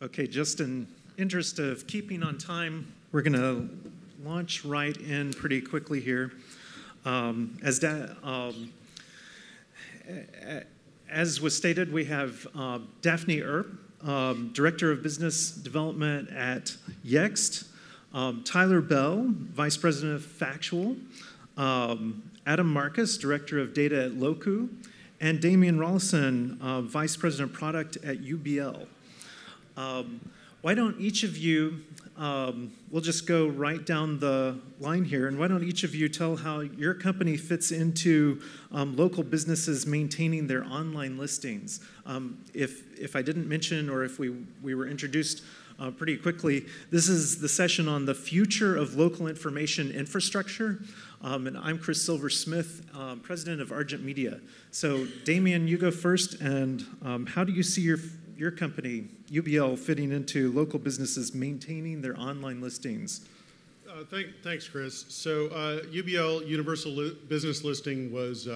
Okay, just in interest of keeping on time, we're going to launch right in pretty quickly here. As was stated, we have Daphne Earp, Director of Business Development at Yext, Tyler Bell, Vice President of Factual, Adam Marcus, Director of Data at Loku, and Damian Rollison, Vice President of Product at UBL. Why don't each of you, we'll just go right down the line here, and why don't each of you tell how your company fits into local businesses maintaining their online listings? If I didn't mention, or if we were introduced pretty quickly, this is the session on the future of local information infrastructure, and I'm Chris Silver-Smith, President of Argent Media. So Damian, you go first, and how do you see your company, UBL, fitting into local businesses maintaining their online listings? Thanks, Chris. So UBL, Universal Business Listing, was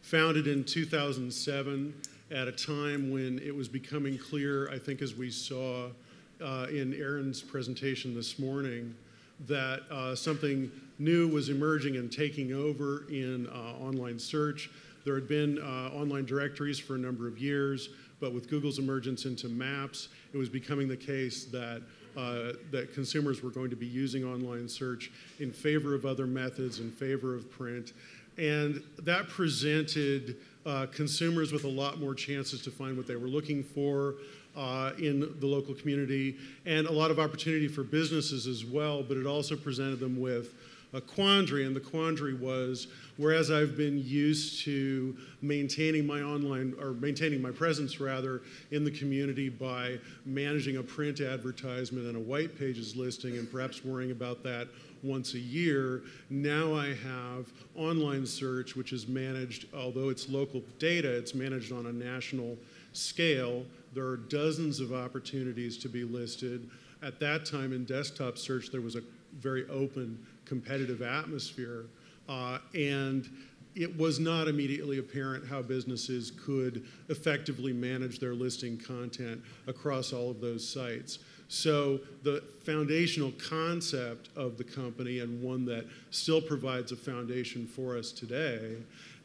founded in 2007 at a time when it was becoming clear, I think as we saw in Aaron's presentation this morning, that something new was emerging and taking over in online search. There had been online directories for a number of years, but with Google's emergence into Maps, it was becoming the case that that consumers were going to be using online search in favor of other methods, in favor of print. And that presented consumers with a lot more chances to find what they were looking for in the local community, and a lot of opportunity for businesses as well, but it also presented them with a quandary, and the quandary was, whereas I've been used to maintaining my presence rather in the community by managing a print advertisement and a white pages listing and perhaps worrying about that once a year, now I have online search, which is managed, although it's local data, it's managed on a national scale. There are dozens of opportunities to be listed. At that time in desktop search, there was a very open, competitive atmosphere, and it was not immediately apparent how businesses could effectively manage their listing content across all of those sites. So the foundational concept of the company, and one that still provides a foundation for us today,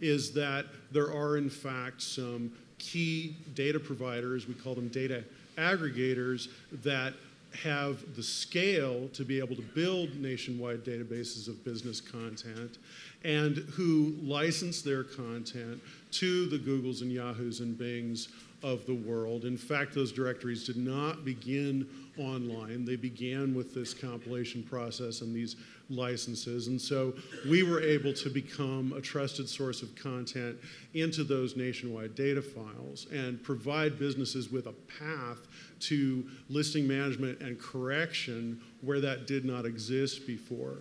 is that there are in fact some key data providers, we call them data aggregators, that have the scale to be able to build nationwide databases of business content, and who license their content to the Googles and Yahoos and Bings of the world. In fact, those directories did not begin online. They began with this compilation process and these licenses. And so we were able to become a trusted source of content into those nationwide data files and provide businesses with a path to listing management and correction where that did not exist before.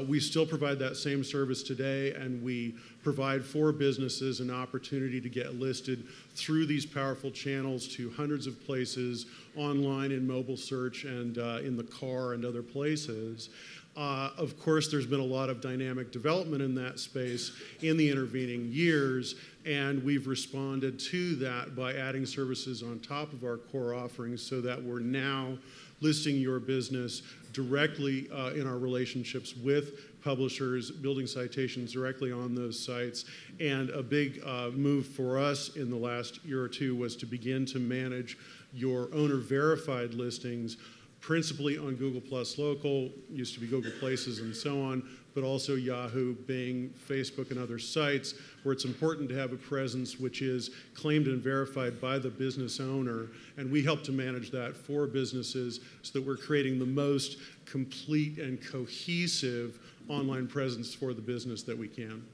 We still provide that same service today, and we provide for businesses an opportunity to get listed through these powerful channels to hundreds of places online, in mobile search, and in the car and other places. Of course, there's been a lot of dynamic development in that space in the intervening years, and we've responded to that by adding services on top of our core offerings so that we're now listing your business directly in our relationships with publishers, building citations directly on those sites. And a big move for us in the last year or two was to begin to manage your owner-verified listings, principally on Google Plus Local, used to be Google Places and so on, but also Yahoo, Bing, Facebook, and other sites where it's important to have a presence which is claimed and verified by the business owner. And we help to manage that for businesses so that we're creating the most complete and cohesive online presence for the business that we can.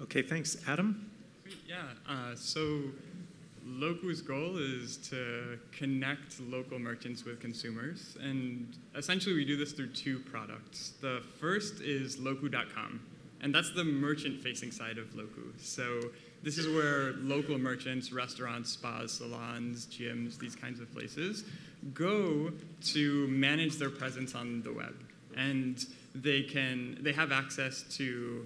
Okay, thanks. Adam? Yeah, so Loku's goal is to connect local merchants with consumers, and essentially we do this through two products. The first is Loku.com, and that's the merchant-facing side of Loku. So this is where local merchants, restaurants, spas, salons, gyms, these kinds of places go to manage their presence on the web, and they have access to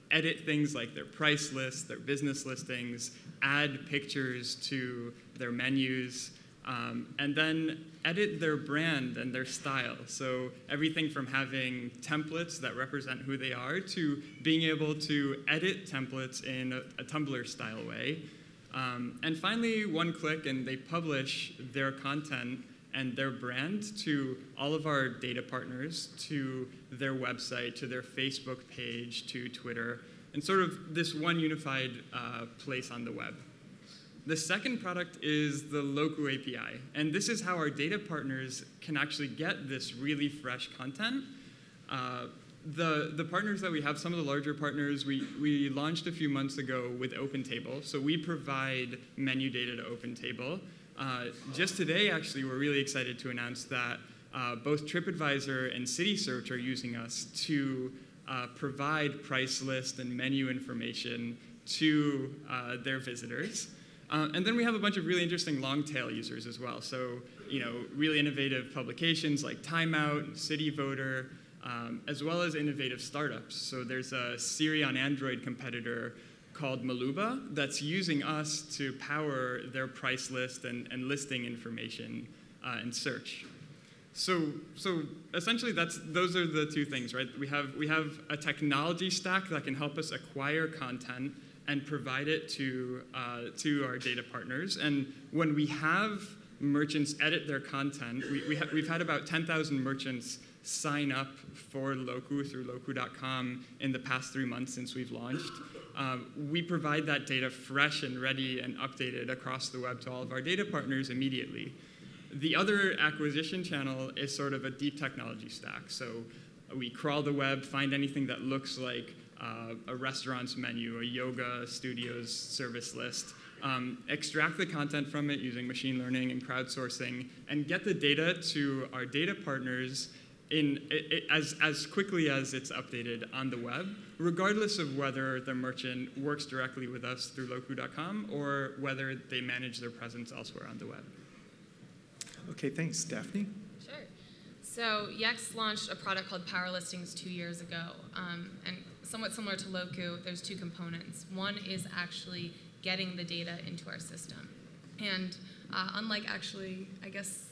edit things like their price lists, their business listings, add pictures to their menus, and then edit their brand and their style. So everything from having templates that represent who they are to being able to edit templates in a Tumblr-style way. And finally, one click, and they publish their content and their brand to all of our data partners, to their website, to their Facebook page, to Twitter, and sort of this one unified place on the web. The second product is the Loku API, and this is how our data partners can actually get this really fresh content. The partners that we have, some of the larger partners, we launched a few months ago with OpenTable. So we provide menu data to OpenTable. Just today, actually, we're really excited to announce that both TripAdvisor and CitySearch are using us to provide price list and menu information to their visitors. And then we have a bunch of really interesting long-tail users as well. So, really innovative publications like Time Out and City Voter, as well as innovative startups. So there's a Siri on Android competitor called Maluba that's using us to power their price list and listing information and search. So essentially, those are the two things, right? We have a technology stack that can help us acquire content and provide it to our data partners. And when we have merchants edit their content, we've had about 10,000 merchants sign up for Loku through Loku.com in the past 3 months since we've launched. We provide that data fresh and ready and updated across the web to all of our data partners immediately. The other acquisition channel is sort of a deep technology stack. So we crawl the web, find anything that looks like a restaurant's menu, a yoga studio's service list, extract the content from it using machine learning and crowdsourcing, and get the data to our data partners as quickly as it's updated on the web, regardless of whether the merchant works directly with us through Loku.com or whether they manage their presence elsewhere on the web. Okay, thanks. Daphne? Sure. So Yext launched a product called Power Listings 2 years ago. And somewhat similar to Loku, there's two components. One is actually getting the data into our system. And unlike actually, I guess,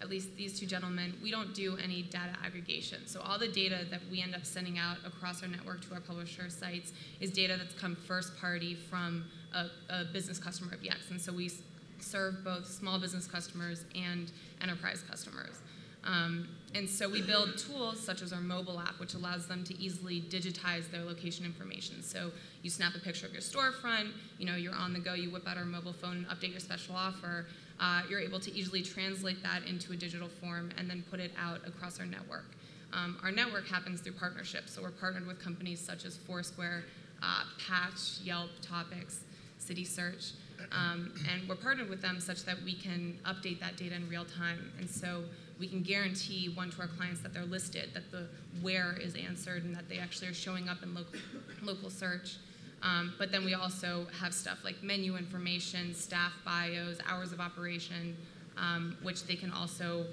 at least these two gentlemen, we don't do any data aggregation. So all the data that we end up sending out across our network to our publisher sites is data that's come first party from a business customer of Yext. And so we serve both small business customers and enterprise customers. And so we build tools such as our mobile app, which allows them to easily digitize their location information. So you snap a picture of your storefront, you're on the go, you whip out our mobile phone and update your special offer. You're able to easily translate that into a digital form and then put it out across our network. Our network happens through partnerships. So we're partnered with companies such as Foursquare, Patch, Yelp, Topics, CitySearch. And we're partnered with them such that we can update that data in real time. And so we can guarantee, one, to our clients that they're listed, that the where is answered, and that they actually are showing up in local search. But then we also have stuff like menu information, staff bios, hours of operation, which they can also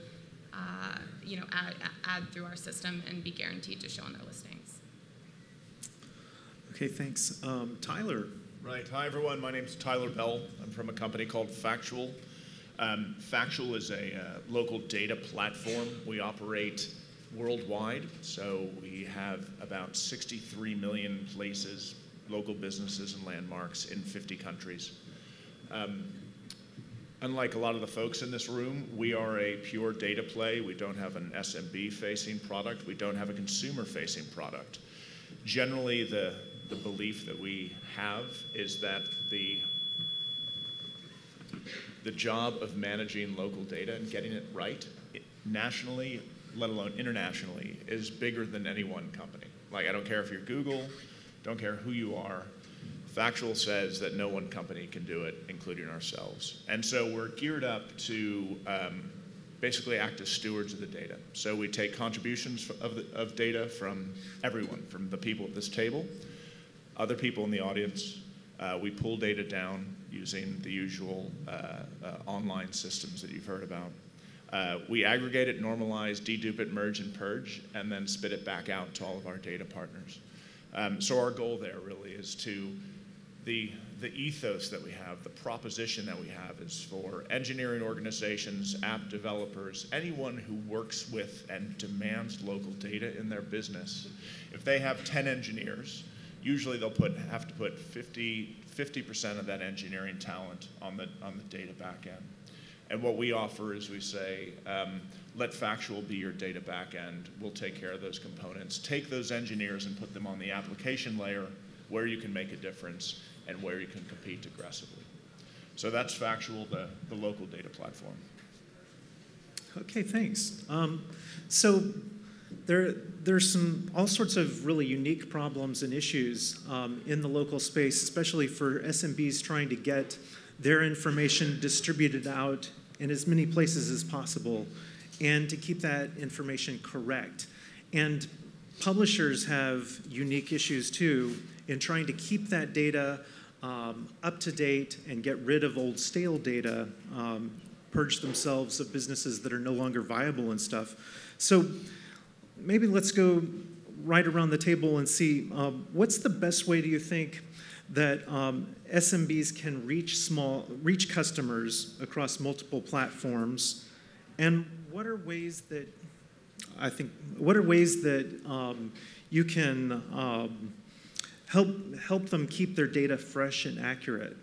add through our system and be guaranteed to show on their listings. Okay, thanks. Tyler. Right. Hi, everyone. My name is Tyler Bell. I'm from a company called Factual. Factual is a local data platform. We operate worldwide, so we have about 63 million places, local businesses and landmarks in 50 countries. Unlike a lot of the folks in this room, we are a pure data play. We don't have an SMB-facing product. We don't have a consumer-facing product. Generally, the belief that we have is that the job of managing local data and getting it right nationally, let alone internationally, is bigger than any one company. Like, I don't care if you're Google, don't care who you are. Factual says that no one company can do it, including ourselves. And so we're geared up to basically act as stewards of the data. So we take contributions of data from everyone, from the people at this table, other people in the audience. We pull data down using the usual online systems that you've heard about. We aggregate it, normalize, dedupe it, merge and purge, and then spit it back out to all of our data partners. So our goal there really is to the ethos that we have, the proposition that we have is for engineering organizations, app developers, anyone who works with and demands local data in their business. If they have 10 engineers, usually they'll have to put 50% of that engineering talent on the data backend. And what we offer is we say, let Factual be your data backend. We'll take care of those components. Take those engineers and put them on the application layer where you can make a difference and where you can compete aggressively. So that's Factual, the local data platform. Okay, thanks. So there's all sorts of really unique problems and issues in the local space, especially for SMBs trying to get their information distributed out in as many places as possible and to keep that information correct. And publishers have unique issues too in trying to keep that data up to date and get rid of old stale data, purge themselves of businesses that are no longer viable and stuff. So maybe let's go right around the table and see what's the best way, do you think, that SMBs can reach customers across multiple platforms, and what are ways that you can help them keep their data fresh and accurate?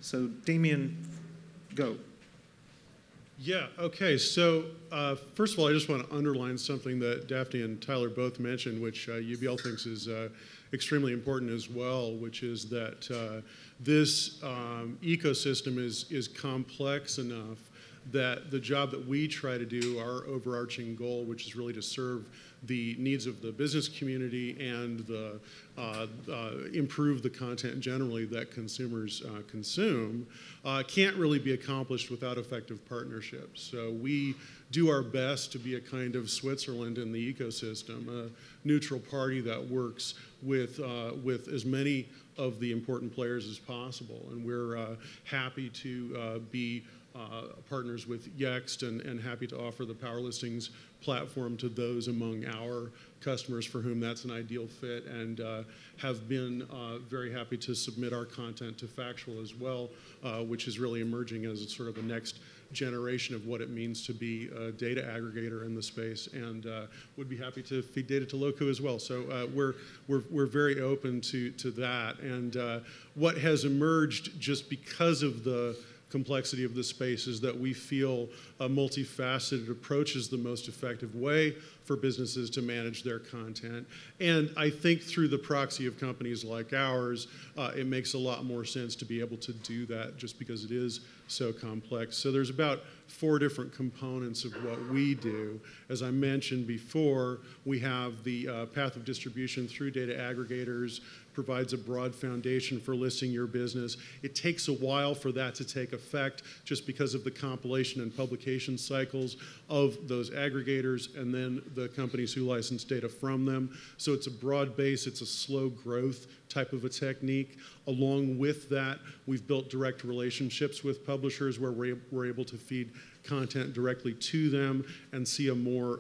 So Damian, go. Yeah, okay, so first of all, I just want to underline something that Daphne and Tyler both mentioned, which UBL thinks is extremely important as well, which is that this ecosystem is complex enough that the job that we try to do, our overarching goal, which is really to serve the needs of the business community and improve the content generally that consumers consume, can't really be accomplished without effective partnerships. So we do our best to be a kind of Switzerland in the ecosystem, a neutral party that works with as many of the important players as possible. And we're happy to be partners with Yext and happy to offer the Power Listings platform to those among our customers for whom that's an ideal fit, and have been very happy to submit our content to Factual as well, which is really emerging as sort of a next generation of what it means to be a data aggregator in the space, and would be happy to feed data to Loku as well. So we're very open to that. And what has emerged just because of the complexity of the space is that we feel a multifaceted approach is the most effective way for businesses to manage their content. And I think through the proxy of companies like ours, it makes a lot more sense to be able to do that just because it is so complex. So there's about 4 different components of what we do. As I mentioned before, we have the path of distribution through data aggregators, provides a broad foundation for listing your business. It takes a while for that to take effect just because of the compilation and publication cycles of those aggregators and then the companies who license data from them. So it's a broad base, it's a slow growth type of a technique. Along with that, we've built direct relationships with publishers where we're able to feed content directly to them and see a more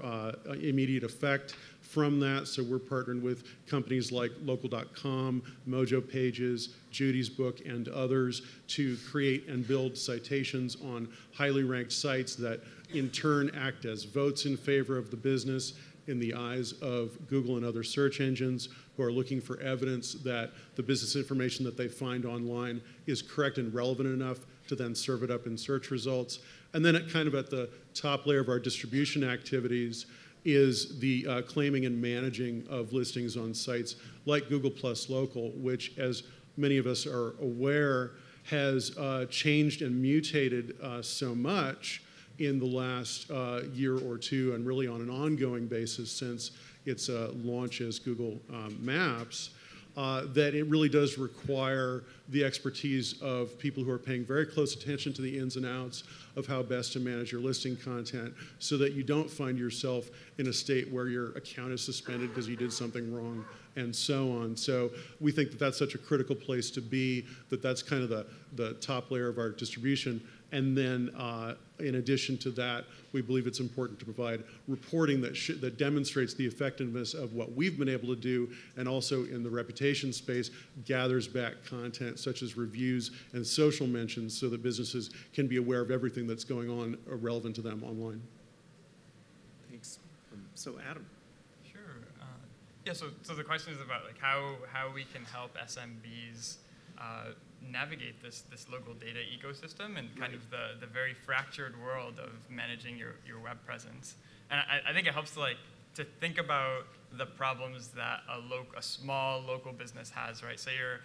immediate effect from that. So we're partnering with companies like Local.com, Mojo Pages, Judy's Book, and others to create and build citations on highly ranked sites that in turn act as votes in favor of the business in the eyes of Google and other search engines who are looking for evidence that the business information that they find online is correct and relevant enough to then serve it up in search results. And then at the top layer of our distribution activities is the claiming and managing of listings on sites like Google Plus Local, which, as many of us are aware, has changed and mutated so much in the last year or two, and really on an ongoing basis since its launch as Google Maps, that it really does require the expertise of people who are paying very close attention to the ins and outs of how best to manage your listing content so that you don't find yourself in a state where your account is suspended because you did something wrong and so on. So we think that that's such a critical place to be, that that's kind of the top layer of our distribution And then in addition to that, we believe it's important to provide reporting that demonstrates the effectiveness of what we've been able to do, and also in the reputation space, gathers back content such as reviews and social mentions so that businesses can be aware of everything that's going on relevant to them online. Thanks. So Adam. Sure. Yeah, so the question is about like how we can help SMBs navigate this local data ecosystem and kind of the very fractured world of managing your web presence. And I think it helps to think about the problems that a small local business has, right? Say you're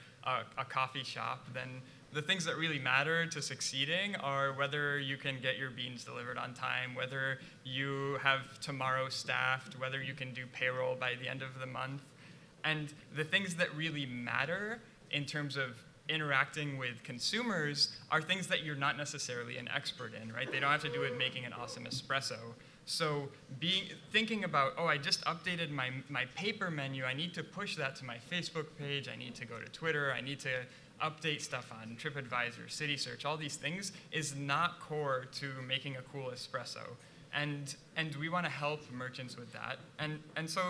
a coffee shop, then the things that really matter to succeeding are whether you can get your beans delivered on time, whether you have tomorrow staffed, whether you can do payroll by the end of the month. And the things that really matter in terms of interacting with consumers are things that you're not necessarily an expert in, right? They don't have to do it making an awesome espresso. So thinking about, oh, I just updated my paper menu, I need to push that to my Facebook page, I need to go to Twitter, I need to update stuff on TripAdvisor, CitySearch, all these things is not core to making a cool espresso. And we want to help merchants with that. And so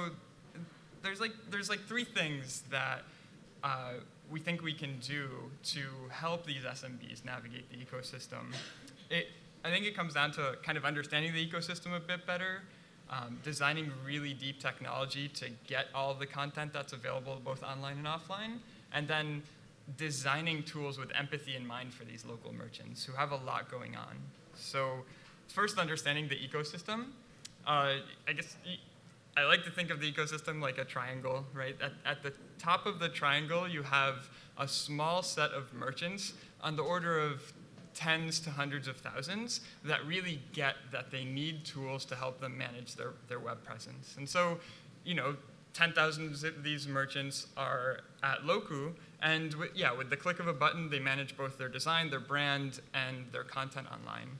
there's like three things that we think we can do to help these SMBs navigate the ecosystem. I think it comes down to kind of understanding the ecosystem a bit better, designing really deep technology to get all of the content that's available both online and offline, and then designing tools with empathy in mind for these local merchants who have a lot going on. So first, understanding the ecosystem. I guess I like to think of the ecosystem like a triangle, right? At the top of the triangle, you have a small set of merchants on the order of tens to hundreds of thousands that really get that they need tools to help them manage their web presence. And so, 10,000 of these merchants are at Loku, and with the click of a button, they manage both their design, their brand, and their content online.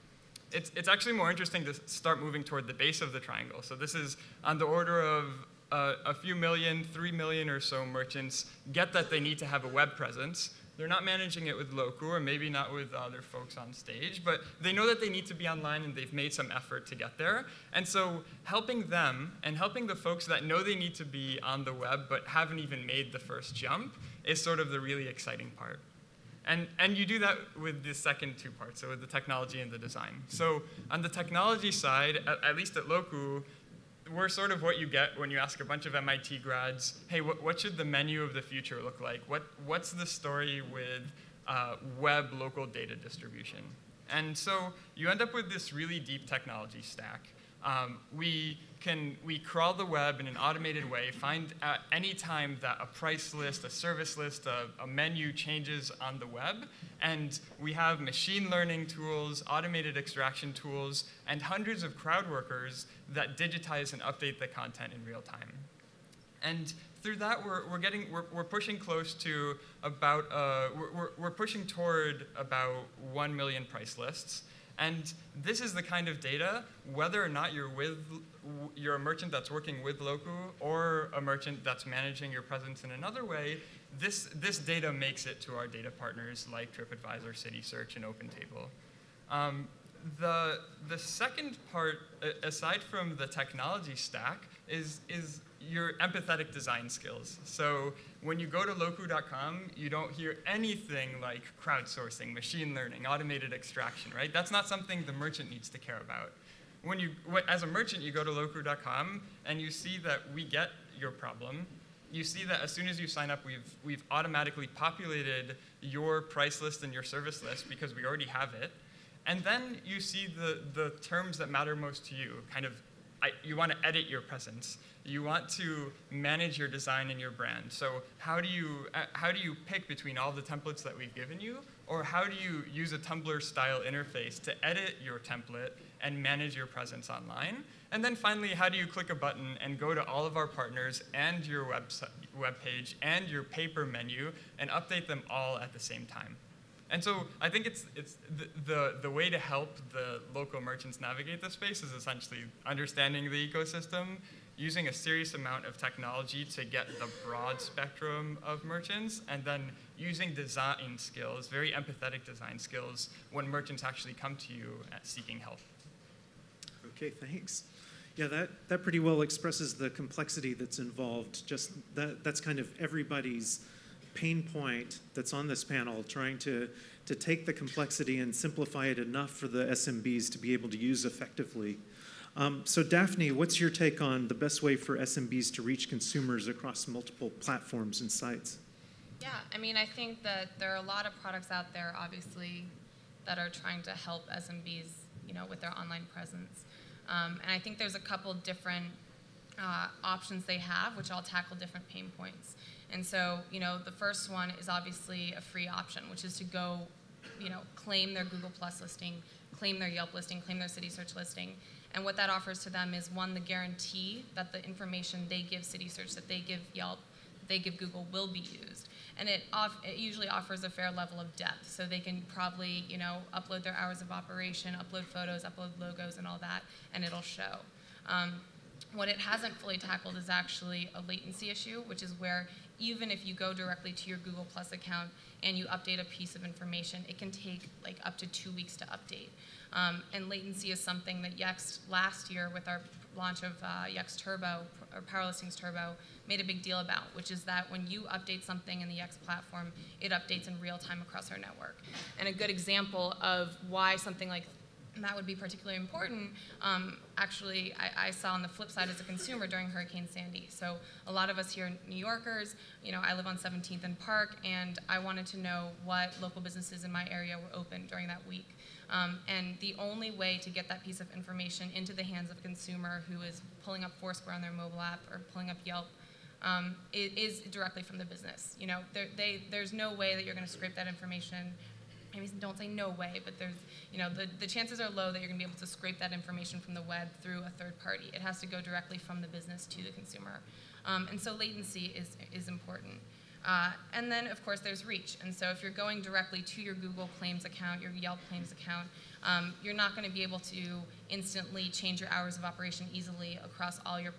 It's actually more interesting to start moving toward the base of the triangle. So this is on the order of a few million, 3 million or so merchants get that they need to have a web presence. They're not managing it with Loku, or maybe not with other folks on stage, but they know that they need to be online and they've made some effort to get there. And so helping them and helping the folks that know they need to be on the web but haven't even made the first jump is sort of the really exciting part. And you do that with the second two parts, so with the technology and the design. So on the technology side, at least at Loku, we're sort of what you get when you ask a bunch of MIT grads, hey, what should the menu of the future look like? What's the story with web local data distribution? And so you end up with this really deep technology stack. We crawl the web in an automated way, find at any time that a price list, a service list, a menu changes on the web, and we have machine learning tools, automated extraction tools, and hundreds of crowd workers that digitize and update the content in real time. And through that, we're pushing close to about we're pushing toward about 1 million price lists. And this is the kind of data, whether or not you're a merchant that's working with Loku or a merchant that's managing your presence in another way, this data makes it to our data partners like TripAdvisor, CitySearch, and OpenTable. The second part, aside from the technology stack, is your empathetic design skills. So when you go to Loku.com, you don't hear anything like crowdsourcing, machine learning, automated extraction, right? That's not something the merchant needs to care about. As a merchant, you go to Loku.com and you see that we get your problem. You see that as soon as you sign up, we've automatically populated your price list and your service list because we already have it. And then you see the terms that matter most to you. You want to edit your presence. You want to manage your design and your brand. So how do you pick between all the templates that we've given you? Or how do you use a Tumblr-style interface to edit your template and manage your presence online? And then finally, how do you click a button and go to all of our partners and your web page and your paper menu and update them all at the same time? And so I think it's the way to help the local merchants navigate this space is essentially understanding the ecosystem, using a serious amount of technology to get the broad spectrum of merchants, and then using design skills, very empathetic design skills, when merchants actually come to you seeking help. Okay, thanks. Yeah, that pretty well expresses the complexity that's involved. Just that's kind of everybody's pain point that's on this panel, trying to take the complexity and simplify it enough for the SMBs to be able to use effectively. So Daphne, what's your take on the best way for SMBs to reach consumers across multiple platforms and sites? Yeah, I mean, I think that there are a lot of products out there, obviously, that are trying to help SMBs, with their online presence. And I think there's a couple different options they have, which all tackle different pain points. And so, the first one is obviously a free option, which is to go, claim their Google Plus listing, claim their Yelp listing, claim their City Search listing. And what that offers to them is, one, the guarantee that the information they give City Search, that they give Yelp, that they give Google will be used. And it usually offers a fair level of depth. So they can probably, upload their hours of operation, upload photos, upload logos, and all that, and it'll show. What it hasn't fully tackled is actually a latency issue, which is where even if you go directly to your Google Plus account and you update a piece of information, it can take like up to 2 weeks to update. And latency is something that Yext last year with our launch of Yext Turbo, or Power Listings Turbo, made a big deal about, which is that when you update something in the Yext platform, it updates in real time across our network. And a good example of why something like that would be particularly important, actually, I saw on the flip side as a consumer during Hurricane Sandy. So a lot of us here, New Yorkers, I live on 17th and Park, and I wanted to know what local businesses in my area were open during that week. And the only way to get that piece of information into the hands of a consumer who is pulling up Foursquare on their mobile app or pulling up Yelp is directly from the business. There's no way that you're going to scrape that information. I mean, don't say no way, but there's, the chances are low that you're going to be able to scrape that information from the web through a third party. It has to go directly from the business to the consumer. And so latency is important. And then, of course, there's reach. And so if you're going directly to your Google Claims account, your Yelp Claims account, you're not going to be able to instantly change your hours of operation easily across all your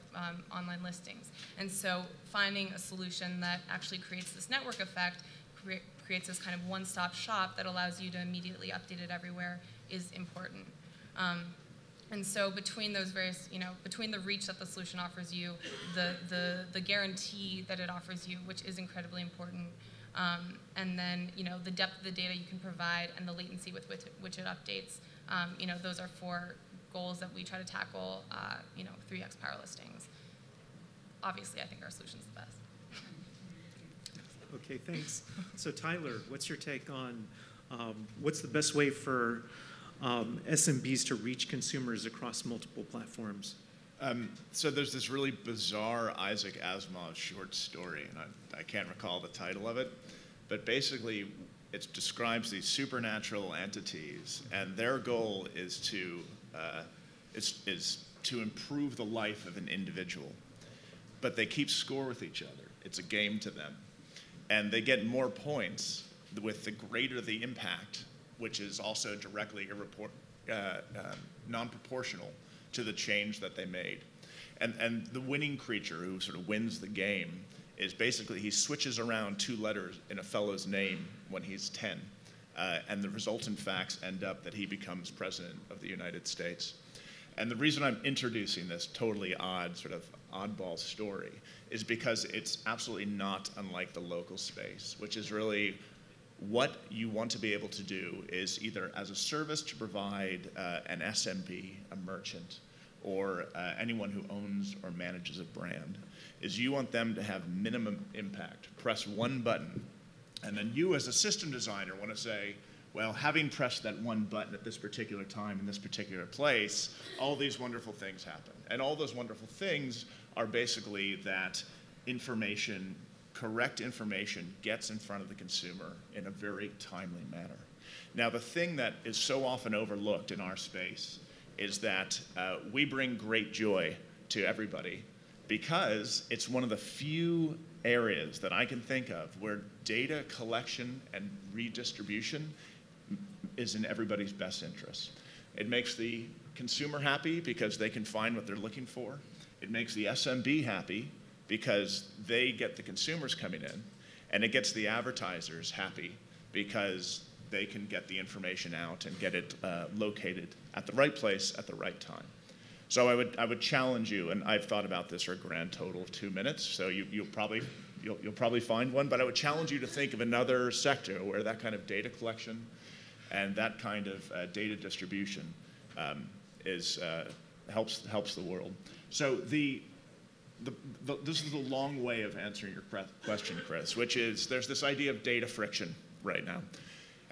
online listings. And so finding a solution that actually creates this network effect, creates this kind of one-stop shop that allows you to immediately update it everywhere is important. And so between those various, between the reach that the solution offers you, the guarantee that it offers you, which is incredibly important, and then, the depth of the data you can provide and the latency with which it updates, those are 4 goals that we try to tackle, through Yext Power Listings. Obviously, I think our solution's the best. Okay, thanks. So Tyler, what's your take on what's the best way for SMBs to reach consumers across multiple platforms? So there's this really bizarre Isaac Asimov short story, and I can't recall the title of it, but basically it describes these supernatural entities, and their goal is to improve the life of an individual. But they keep score with each other. It's a game to them. And they get more points with the greater the impact, which is also directly non-proportional to the change that they made. And the winning creature who sort of wins the game is basically he switches around 2 letters in a fellow's name when he's 10. And the resultant facts end up that he becomes president of the United States. And the reason I'm introducing this totally odd, sort of oddball story is because it's absolutely not unlike the local space, which is really what you want to be able to do is either as a service to provide an SMB, a merchant, or anyone who owns or manages a brand, is you want them to have minimum impact. Press one button, and then you as a system designer want to say, well, having pressed that one button at this particular time in this particular place, all these wonderful things happen. And all those wonderful things are basically that information, correct information, gets in front of the consumer in a very timely manner. Now, the thing that is so often overlooked in our space is that we bring great joy to everybody because it's one of the few areas that I can think of where data collection and redistribution is in everybody's best interest. It makes the consumer happy because they can find what they're looking for. It makes the SMB happy because they get the consumers coming in, and it gets the advertisers happy because they can get the information out and get it located at the right place at the right time. So I would challenge you, and I've thought about this for a grand total of 2 minutes, so you'll probably find one, but I would challenge you to think of another sector where that kind of data collection and that kind of data distribution helps the world. So this is the long way of answering your question, Chris, which is there's this idea of data friction right now.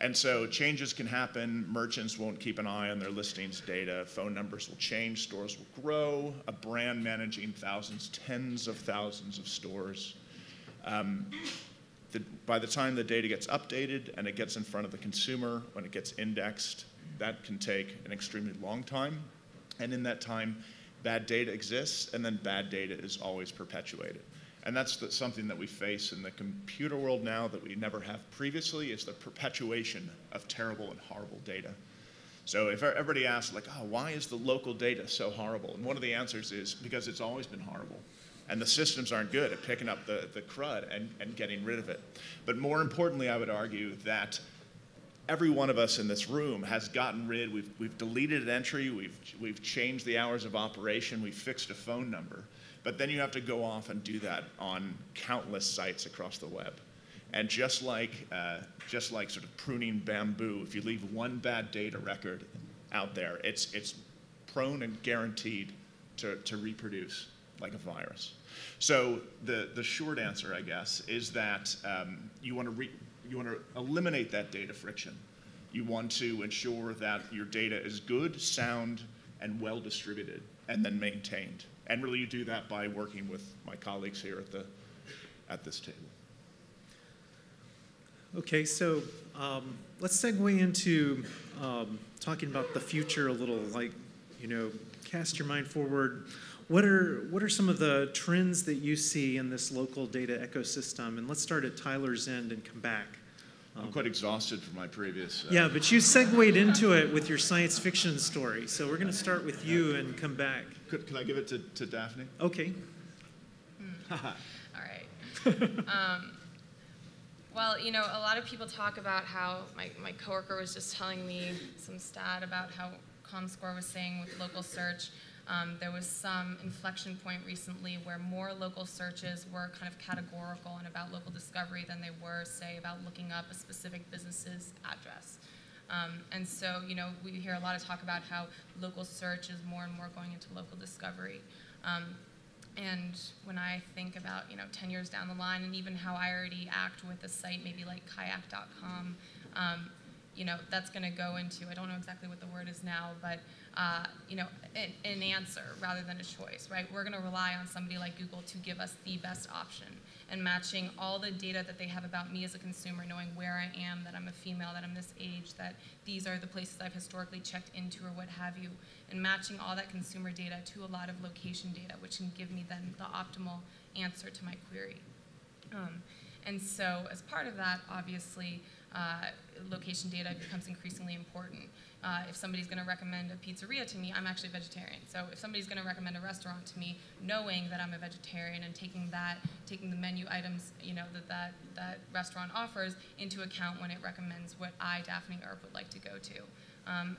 And so changes can happen. Merchants won't keep an eye on their listings data. Phone numbers will change. Stores will grow. A brand managing thousands, tens of thousands of stores. By the time the data gets updated and it gets in front of the consumer, when it gets indexed, that can take an extremely long time. And in that time, bad data exists, and then bad data is always perpetuated. And that's something that we face in the computer world now that we never have previously, is the perpetuation of terrible and horrible data. So if everybody asks, like, oh, why is the local data so horrible? And one of the answers is because it's always been horrible. And the systems aren't good at picking up the crud and getting rid of it. But more importantly, I would argue that every one of us in this room has gotten rid, we've deleted an entry, we've changed the hours of operation, we've fixed a phone number. But then you have to go off and do that on countless sites across the web. And just like sort of pruning bamboo, if you leave one bad data record out there, it's prone and guaranteed to reproduce like a virus. So the short answer, I guess, is that you want to eliminate that data friction. You want to ensure that your data is good, sound, and well distributed, and then maintained. And really you do that by working with my colleagues here at this table. Okay, so let's segue into talking about the future a little, like, cast your mind forward. What are some of the trends that you see in this local data ecosystem? And let's start at Tyler's end and come back. I'm quite exhausted from my previous... Yeah, but you segued into it with your science fiction story. So we're going to start with you and come back. Can I give it to Daphne? Okay. All right. Well, a lot of people talk about how my coworker was just telling me some stat about how ComScore was saying with local search. There was some inflection point recently where more local searches were kind of categorical and about local discovery than they were, say, about looking up a specific business's address. And so, we hear a lot of talk about how local search is more and more going into local discovery. And when I think about, 10 years down the line, and even how I already act with a site maybe like kayak.com, that's going to go into, I don't know exactly what the word is now, but an answer rather than a choice, right? We're going to rely on somebody like Google to give us the best option, and matching all the data that they have about me as a consumer, knowing where I am, that I'm a female, that I'm this age, that these are the places I've historically checked into or what have you, and matching all that consumer data to a lot of location data, which can give me then the optimal answer to my query. And so as part of that, obviously, location data becomes increasingly important. If somebody's going to recommend a pizzeria to me, I'm actually vegetarian. So if somebody's going to recommend a restaurant to me, knowing that I'm a vegetarian and taking the menu items, that restaurant offers into account when it recommends what I, Daphne Earp, would like to go to.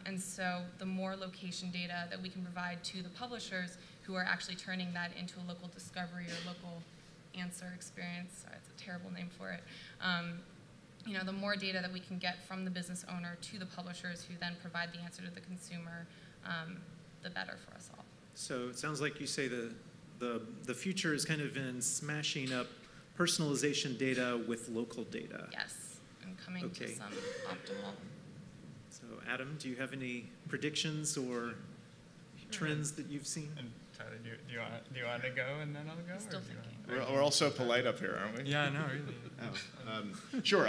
And so the more location data that we can provide to the publishers who are actually turning that into a local discovery or local answer experience, sorry, it's a terrible name for it, the more data that we can get from the business owner to the publishers who then provide the answer to the consumer, the better for us all. So it sounds like you say the future is kind of in smashing up personalization data with local data. Yes, and coming to some optimal. So Adam, do you have any predictions or trends that you've seen? And Tyler, do you want to go and then I'll go? Still thinking. We're all so polite up here, aren't we? Yeah, no, really. Oh. Sure.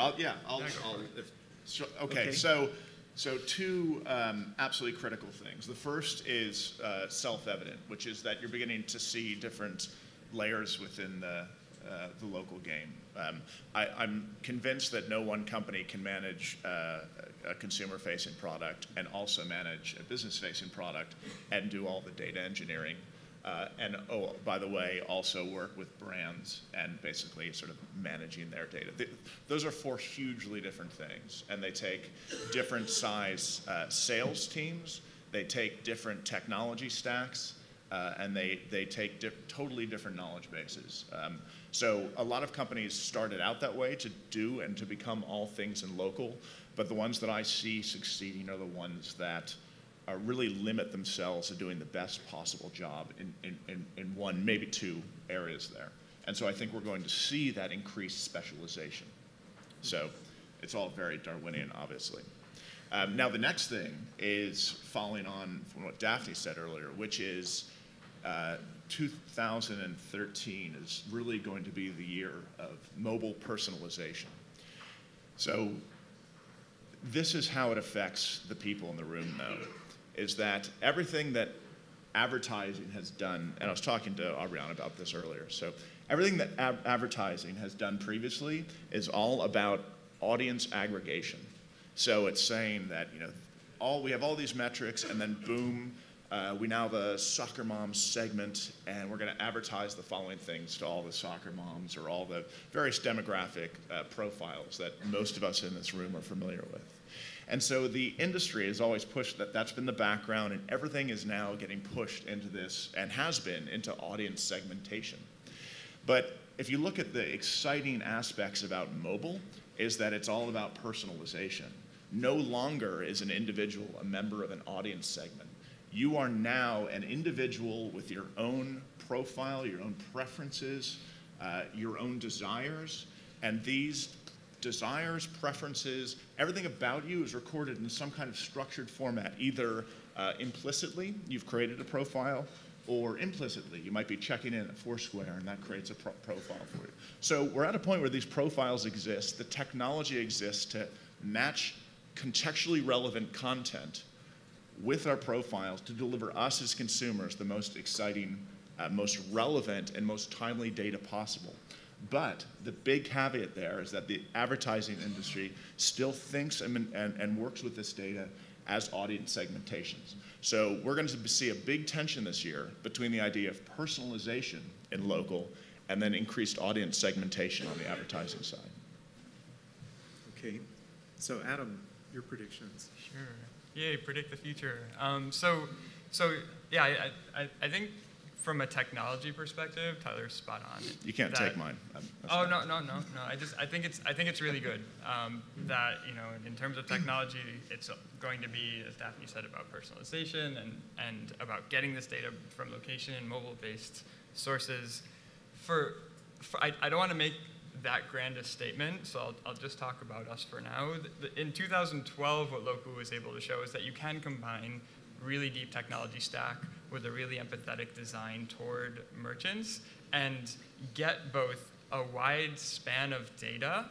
Okay. So two absolutely critical things. The first is self-evident, which is that you're beginning to see different layers within the local game. I'm convinced that no one company can manage a consumer-facing product and also manage a business-facing product and do all the data engineering. And oh, by the way, also work with brands and basically sort of managing their data. Those are four hugely different things, and they take different size sales teams, they take different technology stacks, and they take totally different knowledge bases. So a lot of companies started out that way to do and to become all things in local, but the ones that I see succeeding are the ones that really limit themselves to doing the best possible job in one, maybe two areas there. And so I think we're going to see that increased specialization. So it's all very Darwinian, obviously. Now the next thing is following on from what Daphne said earlier, which is 2013 is really going to be the year of mobile personalization. So this is how it affects the people in the room, though, is that everything that advertising has done, and I was talking to Argent about this earlier, so everything that advertising has done previously is all about audience aggregation. So it's saying that, you know, we have all these metrics, and then boom, we now have a soccer mom segment, and we're going to advertise the following things to all the soccer moms or all the various demographic profiles that most of us in this room are familiar with. And so the industry has always pushed that. That's been the background, and everything is now getting pushed into this, and has been, into audience segmentation. But if you look at the exciting aspects about mobile, is that it's all about personalization. No longer is an individual a member of an audience segment. You are now an individual with your own profile, your own preferences, your own desires, and these desires, preferences, everything about you is recorded in some kind of structured format, either implicitly, you've created a profile, or implicitly, you might be checking in at Foursquare and that creates a profile for you. So we're at a point where these profiles exist, the technology exists to match contextually relevant content with our profiles to deliver us as consumers the most exciting, most relevant, and most timely data possible. But the big caveat there is that the advertising industry still thinks and works with this data as audience segmentations. So we're going to see a big tension this year between the idea of personalization in local and then increased audience segmentation on the advertising side. Okay, so Adam, your predictions. Sure. Yay, predict the future. Yeah, I think from a technology perspective, Tyler's spot on. You can't take mine. Oh no. I think it's really good that, you know, in terms of technology, it's going to be, as Daphne said, about personalization and about getting this data from location and mobile-based sources. I don't want to make that grand a statement, so I'll just talk about us for now. In 2012, what Loku was able to show is that you can combine really deep technology stack with a really empathetic design toward merchants and get both a wide span of data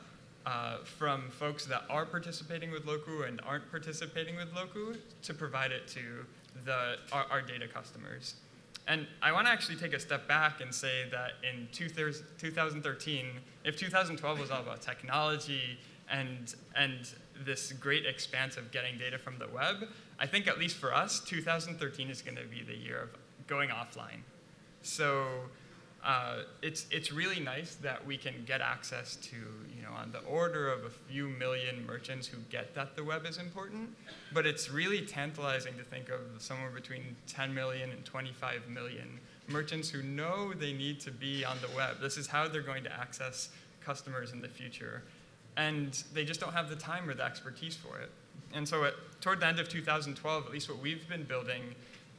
from folks that are participating with Loku and aren't participating with Loku to provide it to our data customers. And I want to actually take a step back and say that in 2013, if 2012 was all about technology and this great expanse of getting data from the web, I think at least for us, 2013 is going to be the year of going offline. So it's really nice that we can get access to, you know, on the order of a few million merchants who get that the web is important, but it's really tantalizing to think of somewhere between 10 million and 25 million merchants who know they need to be on the web. This is how they're going to access customers in the future, and they just don't have the time or the expertise for it. And so toward the end of 2012, at least what we've been building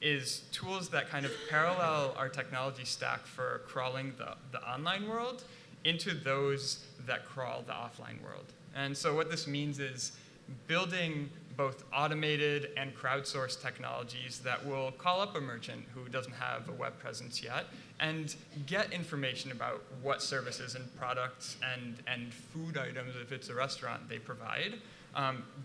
is tools that kind of parallel our technology stack for crawling the online world into those that crawl the offline world. And so what this means is building both automated and crowdsourced technologies that will call up a merchant who doesn't have a web presence yet and get information about what services and products and food items, if it's a restaurant, they provide,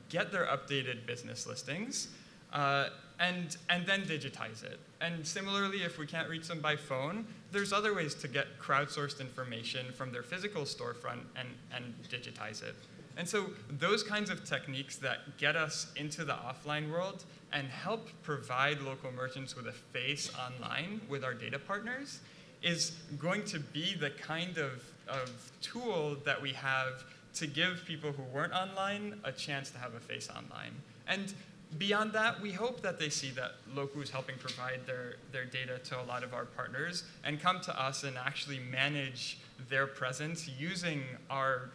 get their updated business listings, and then digitize it. And similarly, if we can't reach them by phone, there's other ways to get crowdsourced information from their physical storefront and digitize it. And so those kinds of techniques that get us into the offline world and help provide local merchants with a face online with our data partners is going to be the kind of tool that we have to give people who weren't online a chance to have a face online. And beyond that, we hope that they see that Loku is helping provide their data to a lot of our partners and come to us and actually manage their presence using our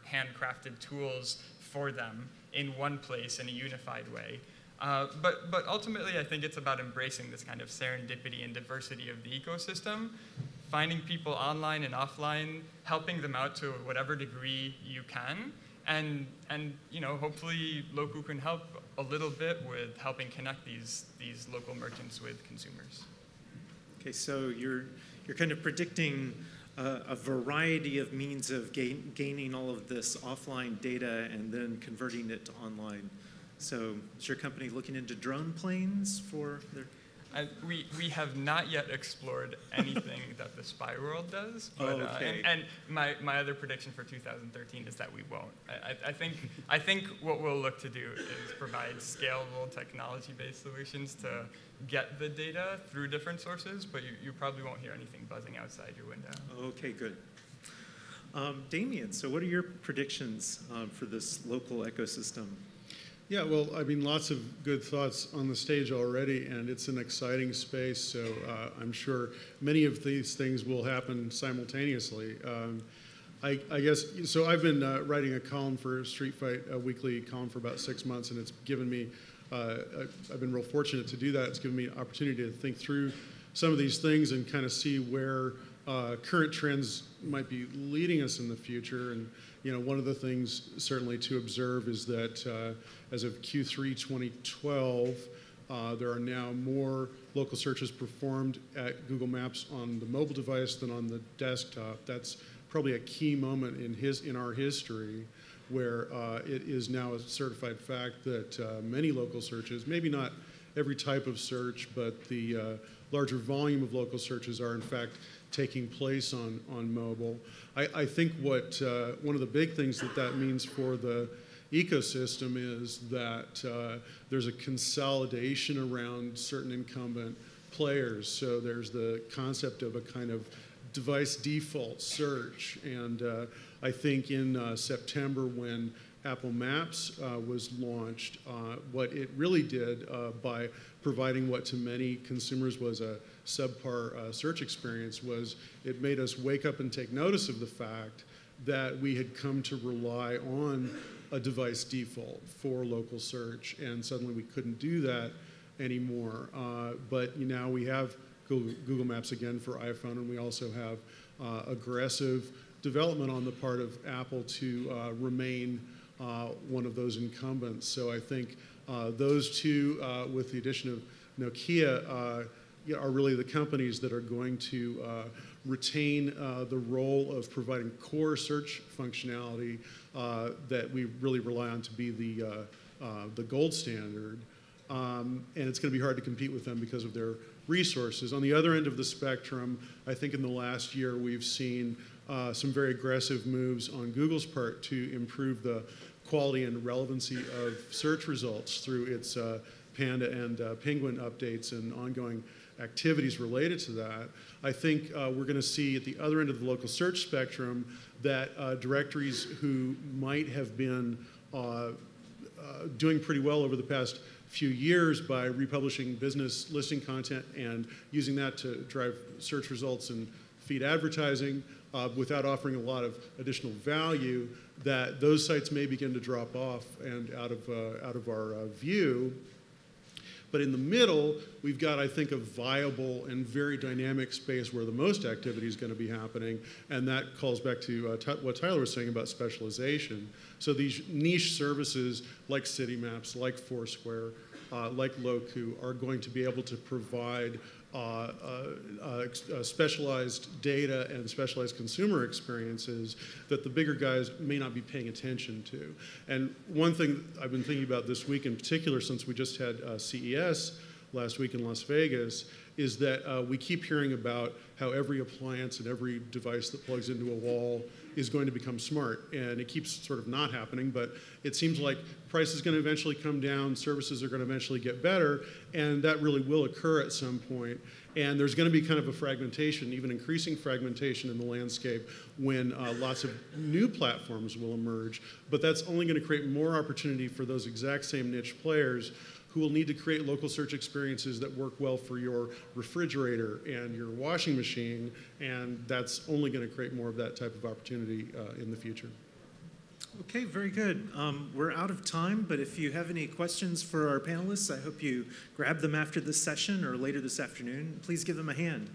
handcrafted tools for them in one place in a unified way. But ultimately, I think it's about embracing this kind of serendipity and diversity of the ecosystem, finding people online and offline, helping them out to whatever degree you can, and hopefully Loku can help a little bit with helping connect these local merchants with consumers. Okay, so you're kind of predicting a variety of means of gaining all of this offline data and then converting it to online. So is your company looking into drone planes for their... We have not yet explored anything that the spy world does, but, okay. And my other prediction for 2013 is that we won't. I think what we'll look to do is provide scalable technology-based solutions to get the data through different sources, but you probably won't hear anything buzzing outside your window. Okay, good. Damian, so what are your predictions for this local ecosystem? Yeah, well, I mean, lots of good thoughts on the stage already, and it's an exciting space, so I'm sure many of these things will happen simultaneously. I guess, so I've been writing a column for Street Fight, a weekly column for about 6 months, and it's given me, I've been real fortunate to do that. It's given me an opportunity to think through some of these things and kind of see where current trends might be leading us in the future. And one of the things certainly to observe is that as of Q3 2012, there are now more local searches performed at Google Maps on the mobile device than on the desktop. That's probably a key moment in our history where it is now a certified fact that many local searches, maybe not every type of search, but the larger volume of local searches are in fact taking place on mobile. I think what one of the big things that means for the ecosystem is that there's a consolidation around certain incumbent players. So there's the concept of a kind of device default search. And I think in September when Apple Maps was launched, what it really did by providing what to many consumers was a subpar search experience was it made us wake up and take notice of the fact that we had come to rely on a device default for local search, and suddenly we couldn't do that anymore. But now we have Google Maps again for iPhone, and we also have aggressive development on the part of Apple to remain one of those incumbents. So I think those two, with the addition of Nokia, are really the companies that are going to retain the role of providing core search functionality that we really rely on to be the gold standard. And it's going to be hard to compete with them because of their resources. On the other end of the spectrum, I think in the last year we've seen some very aggressive moves on Google's part to improve the quality and relevancy of search results through its Panda and Penguin updates and ongoing activities related to that. I think we're going to see at the other end of the local search spectrum that directories who might have been doing pretty well over the past few years by republishing business listing content and using that to drive search results and feed advertising without offering a lot of additional value, that those sites may begin to drop off and out of our view. But in the middle, we've got, I think, a viable and very dynamic space where the most activity is going to be happening, and that calls back to what Tyler was saying about specialization. So these niche services like City Maps, like Foursquare, like Loku are going to be able to provide specialized data and specialized consumer experiences that the bigger guys may not be paying attention to. And one thing I've been thinking about this week in particular, since we just had CES last week in Las Vegas, is that we keep hearing about how every appliance and every device that plugs into a wall is going to become smart. And it keeps sort of not happening, but it seems like price is going to eventually come down, services are going to eventually get better, and that really will occur at some point. And there's going to be kind of a fragmentation, even increasing fragmentation in the landscape when lots of new platforms will emerge. But that's only going to create more opportunity for those exact same niche players who will need to create local search experiences that work well for your refrigerator and your washing machine, and that's only going to create more of that type of opportunity in the future. Okay, very good. We're out of time, but if you have any questions for our panelists, I hope you grab them after this session or later this afternoon. Please give them a hand.